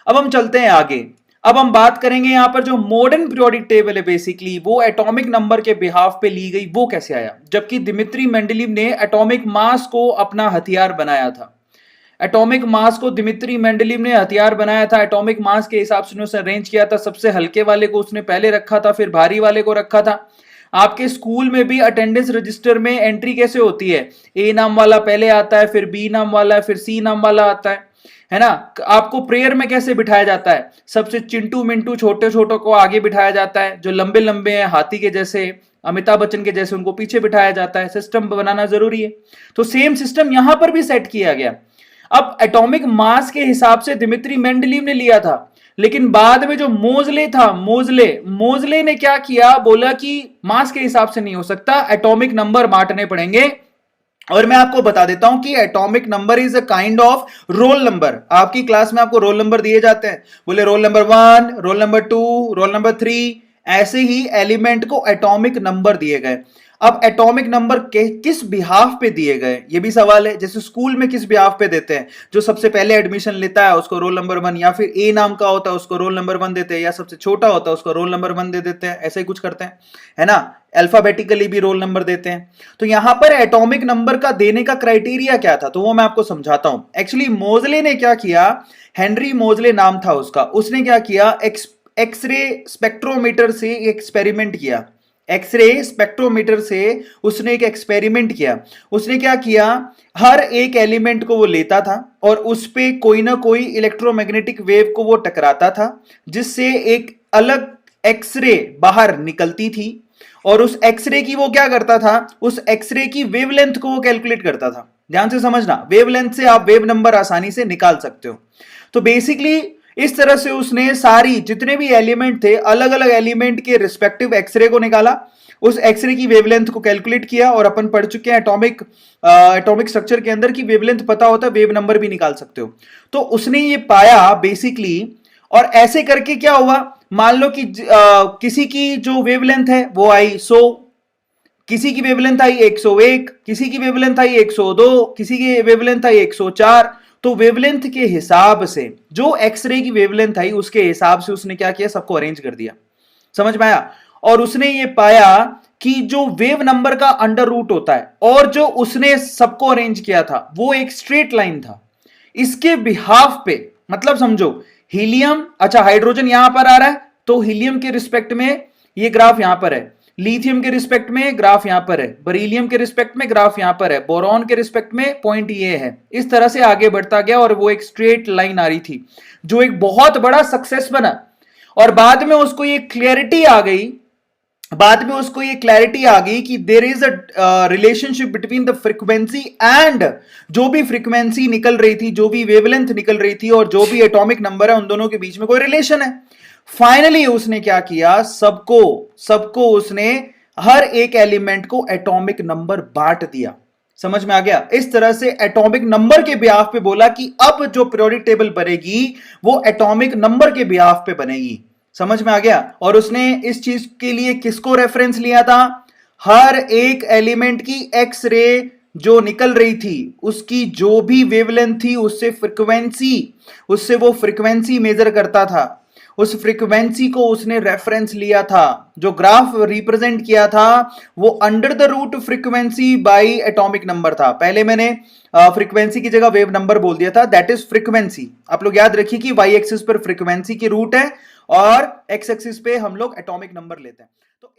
अब हम चलते हैं आगे। अब हम बात करेंगे यहां पर जो मॉडर्न पीरियोडिक टेबल है बेसिकली वो एटॉमिक नंबर के बिहाफ पे ली गई, वो कैसे आया? जबकि दिमित्री मेंडलीव ने एटॉमिक मास को अपना हथियार बनाया था। एटॉमिक मास को दिमित्री मेंडलीव ने हथियार बनाया था। एटॉमिक मास के हिसाब से उसने अरेंज किया था। सबसे हल्के वाले को उसने पहले रखा था, फिर भारी वाले को रखा था। आपके स्कूल में भी अटेंडेंस रजिस्टर में एंट्री कैसे होती है? ए नाम वाला पहले आता है, फिर बी नाम वाला, फिर सी नाम वाला आता है ना? आपको प्रेयर में कैसे बिठाया जाता है? सबसे चिंटू मिंटू छोटे छोटों को आगे बिठाया जाता है, जो लंबे लंबे हैं हाथी के जैसे, अमिताभ बच्चन के जैसे, उनको पीछे बिठाया जाता है। सिस्टम बनाना जरूरी है। तो सेम सिस्टम यहां पर भी सेट किया गया। अब एटॉमिक मास के हिसाब से दिमित्री मेंडलीव ने लिया था, लेकिन बाद में जो मोजले था, मोजले ने क्या किया, बोला कि मास के हिसाब से नहीं हो सकता, एटॉमिक नंबर बांटने पड़ेंगे। और मैं आपको बता देता हूं कि atomic number is a kind of roll number. आपकी क्लास में आपको रोल नंबर दिए जाते हैं, बोले roll number 1, roll number 2, roll number 3, ऐसे ही एलिमेंट को एटॉमिक नंबर दिए गए। अब एटॉमिक नंबर किस बिहाफ पे दिए गए, ये भी सवाल है। जैसे स्कूल में किस बिहाफ पे देते हैं? जो सबसे पहले एडमिशन लेता है उसको रोल नंबर 1, या फिर ए नाम का होता है उसको रोल नंबर 1 देते हैं, या सबसे छोटा होता है उसको रोल नंबर 1 दे देते हैं, ऐसे ही कुछ करते हैं, है ना? अल्फाबेटिकली भी रोल नंबर देते हैं। तो यहां पर एटॉमिक नंबर का देने का क्राइटेरिया क्या था, तो वो मैं आपको समझाता हूं। एक्चुअली मोजले ने क्या किया, हेनरी मोजले नाम था उसका, उसने क्या किया, एक्सरे स्पेक्ट्रोमीटर से एक्सपेरिमेंट किया। एक्सरे स्पेक्ट्रोमीटर से उसने एक एक्सपेरिमेंट किया। उसने क्या किया, हर एक एलिमेंट को वो लेता था और उस पे कोई ना कोई इलेक्ट्रोमैग्नेटिक वेव को वो टकराता था, जिससे एक अलग एक्सरे बाहर निकलती थी। और उस एक्सरे की वो क्या करता था, उस एक्सरे की वेवलेंथ को वो कैलकुलेट करता था। ध्यान से समझना, वेवलेंथ से आप वेव नंबर आसानी से निकाल सकते हो। तो बेसिकली इस तरह से उसने सारी जितने भी एलिमेंट थे, अलग अलग एलिमेंट के रिस्पेक्टिव एक्सरे को निकाला, उस एक्सरे की वेवलेंथ को कैलकुलेट किया। और अपन पढ़ चुके हैं एटॉमिक स्ट्रक्चर के अंदर की वेवलेंथ पता होता है, वेव नंबर भी निकाल सकते हो। तो उसने ये पाया बेसिकली। और ऐसे करके क्या हुआ, मान लो कि किसी की जो वेवलेंथ है वो आई 100, किसी की वेवलेंथ आई 101, किसी की वेवलेंथ आई 102, किसी की वेवलेंथ आई 104। तो वेवलेंथ के हिसाब से जो एक्सरे की वेवलेंथ आई उसके हिसाब से उसने क्या किया, सबको अरेंज कर दिया। समझ में आया? और उसने ये पाया कि जो वेव नंबर का अंडर रूट होता है, और जो उसने सबको अरेंज किया था वो एक स्ट्रेट लाइन था। इसके बिहाफ पे, मतलब समझो, हीलियम, अच्छा हाइड्रोजन यहां पर आ रहा है तो हीलियम के रिस्पेक्ट में ये ग्राफ यहां पर है, लिथियम के रिस्पेक्ट में ग्राफ यहां पर है, बरीलियम के रिस्पेक्ट में ग्राफ यहां पर है, बोरॉन के रिस्पेक्ट में पॉइंट ये है। इस तरह से आगे बढ़ता गया और वो एक स्ट्रेट लाइन आ रही थी, जो एक बहुत बड़ा सक्सेस बना। और बाद में उसको ये क्लैरिटी आ गई, कि there is a relationship between the frequency and, जो भी फ्रीक्वेंसी निकल रही थी, जो भी वेवलेंथ निकल रही थी, और जो भी एटॉमिक नंबर है, उन दोनों के बीच में कोई रिलेशन है। फाइनली उसने क्या किया, सबको सबको उसने हर एक एलिमेंट को एटॉमिक नंबर बांट दिया। समझ में आ गया? इस तरह से एटॉमिक नंबर के बिहाफ पे बोला कि अब जो पीरियोडिक टेबल बनेगी वो एटॉमिक नंबर के बिहाफ पे बनेगी। समझ में आ गया? और उसने इस चीज के लिए किसको रेफरेंस लिया था, हर एक एलिमेंट की एक्स रे जो निकल रही थी उसकी जो भी वेवलेंथ थी उससे वो फ्रीक्वेंसी मेजर करता था। उस फ्रीक्वेंसी को उसने रेफरेंस लिया था। जो ग्राफ रिप्रेजेंट किया था वो under the root frequency by atomic number था। पहले मैंने फ्रीक्वेंसी की जगह वेव नंबर बोल दिया था, दैट इज फ्रीक्वेंसी। आप लोग याद रखिए कि वाई एक्सिस पर फ्रीक्वेंसी की रूट है और एक्स एक्सिस पे हम लोग एटॉमिक नंबर लेते हैं। तो